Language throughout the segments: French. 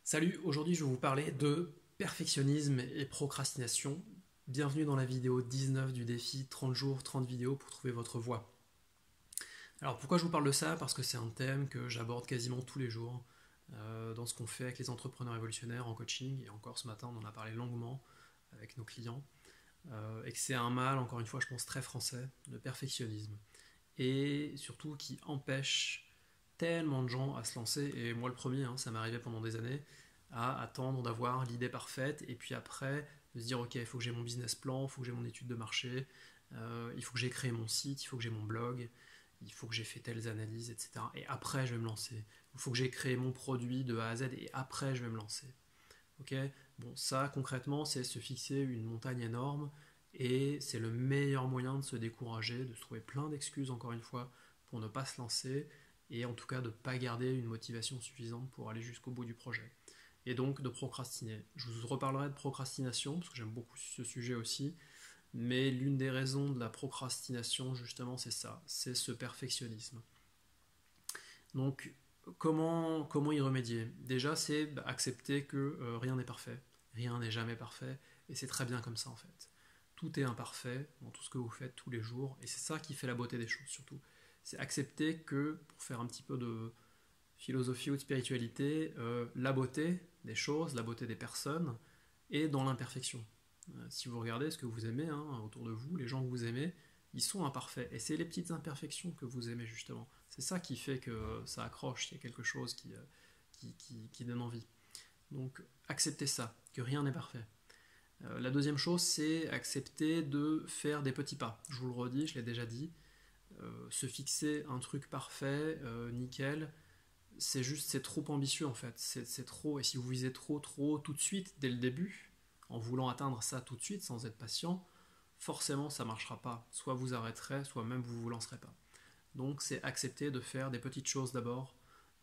Salut, aujourd'hui je vais vous parler de perfectionnisme et procrastination. Bienvenue dans la vidéo 19 du défi 30 jours, 30 vidéos pour trouver votre voie. Alors pourquoi je vous parle de ça? Parce que c'est un thème que j'aborde quasiment tous les jours dans ce qu'on fait avec les entrepreneurs révolutionnaires en coaching, et encore ce matin on en a parlé longuement avec nos clients, et que c'est un mal, encore une fois je pense très français, le perfectionnisme, et surtout qui empêche tellement de gens à se lancer, et moi le premier, ça m'est arrivé pendant des années, à attendre d'avoir l'idée parfaite, et puis après de se dire ok, il faut que j'ai mon business plan, il faut que j'ai mon étude de marché, il faut que j'ai créé mon site, il faut que j'ai mon blog, il faut que j'ai fait telles analyses, etc. Et après je vais me lancer. Il faut que j'ai créé mon produit de A à Z, et après je vais me lancer. Ok. Bon, ça concrètement, c'est se fixer une montagne énorme, et c'est le meilleur moyen de se décourager, de se trouver plein d'excuses encore une fois pour ne pas se lancer, et en tout cas de ne pas garder une motivation suffisante pour aller jusqu'au bout du projet. Et donc de procrastiner. Je vous reparlerai de procrastination, parce que j'aime beaucoup ce sujet aussi, mais l'une des raisons de la procrastination, justement, c'est ça, c'est ce perfectionnisme. Donc, comment y remédier? Déjà, c'est accepter que rien n'est parfait, rien n'est jamais parfait, et c'est très bien comme ça en fait. Tout est imparfait dans tout ce que vous faites tous les jours, et c'est ça qui fait la beauté des choses surtout. C'est accepter que, pour faire un petit peu de philosophie ou de spiritualité, la beauté des choses, la beauté des personnes, est dans l'imperfection. Si vous regardez ce que vous aimez autour de vous, les gens que vous aimez, ils sont imparfaits. Et c'est les petites imperfections que vous aimez justement. C'est ça qui fait que ça accroche, qu'il y a quelque chose qui donne envie. Donc acceptez ça, que rien n'est parfait. La deuxième chose, c'est accepter de faire des petits pas. Je vous le redis, je l'ai déjà dit. Se fixer un truc parfait, nickel, c'est trop ambitieux en fait. C'est trop, et si vous visez trop tout de suite, dès le début, en voulant atteindre ça tout de suite sans être patient, forcément ça ne marchera pas. Soit vous arrêterez, soit même vous ne vous lancerez pas. Donc c'est accepter de faire des petites choses d'abord,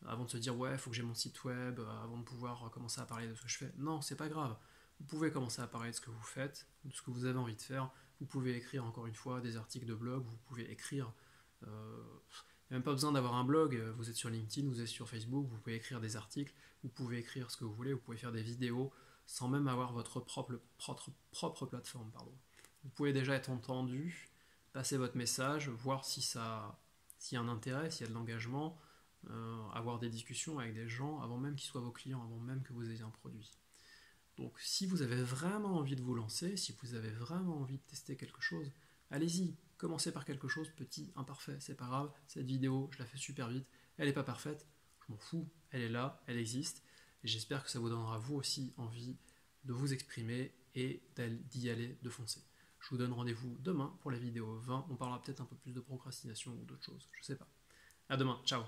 avant de se dire ouais, il faut que j'ai mon site web, avant de pouvoir commencer à parler de ce que je fais. Non, c'est pas grave. Vous pouvez commencer à parler de ce que vous faites, de ce que vous avez envie de faire. Vous pouvez écrire encore une fois des articles de blog, vous pouvez écrire. Il n'y a même pas besoin d'avoir un blog, vous êtes sur LinkedIn, vous êtes sur Facebook, vous pouvez écrire des articles, vous pouvez écrire ce que vous voulez, vous pouvez faire des vidéos sans même avoir votre propre plateforme. Pardon. Vous pouvez déjà être entendu, passer votre message, voir si s'il y a un intérêt, s'il y a de l'engagement, avoir des discussions avec des gens avant même qu'ils soient vos clients, avant même que vous ayez un produit. Donc si vous avez vraiment envie de vous lancer, si vous avez vraiment envie de tester quelque chose, allez-y, commencez par quelque chose petit, imparfait, c'est pas grave, cette vidéo, je la fais super vite, elle n'est pas parfaite, je m'en fous, elle est là, elle existe, et j'espère que ça vous donnera vous aussi envie de vous exprimer et d'y aller, de foncer. Je vous donne rendez-vous demain pour la vidéo 20, on parlera peut-être un peu plus de procrastination ou d'autres choses, je sais pas. À demain, ciao.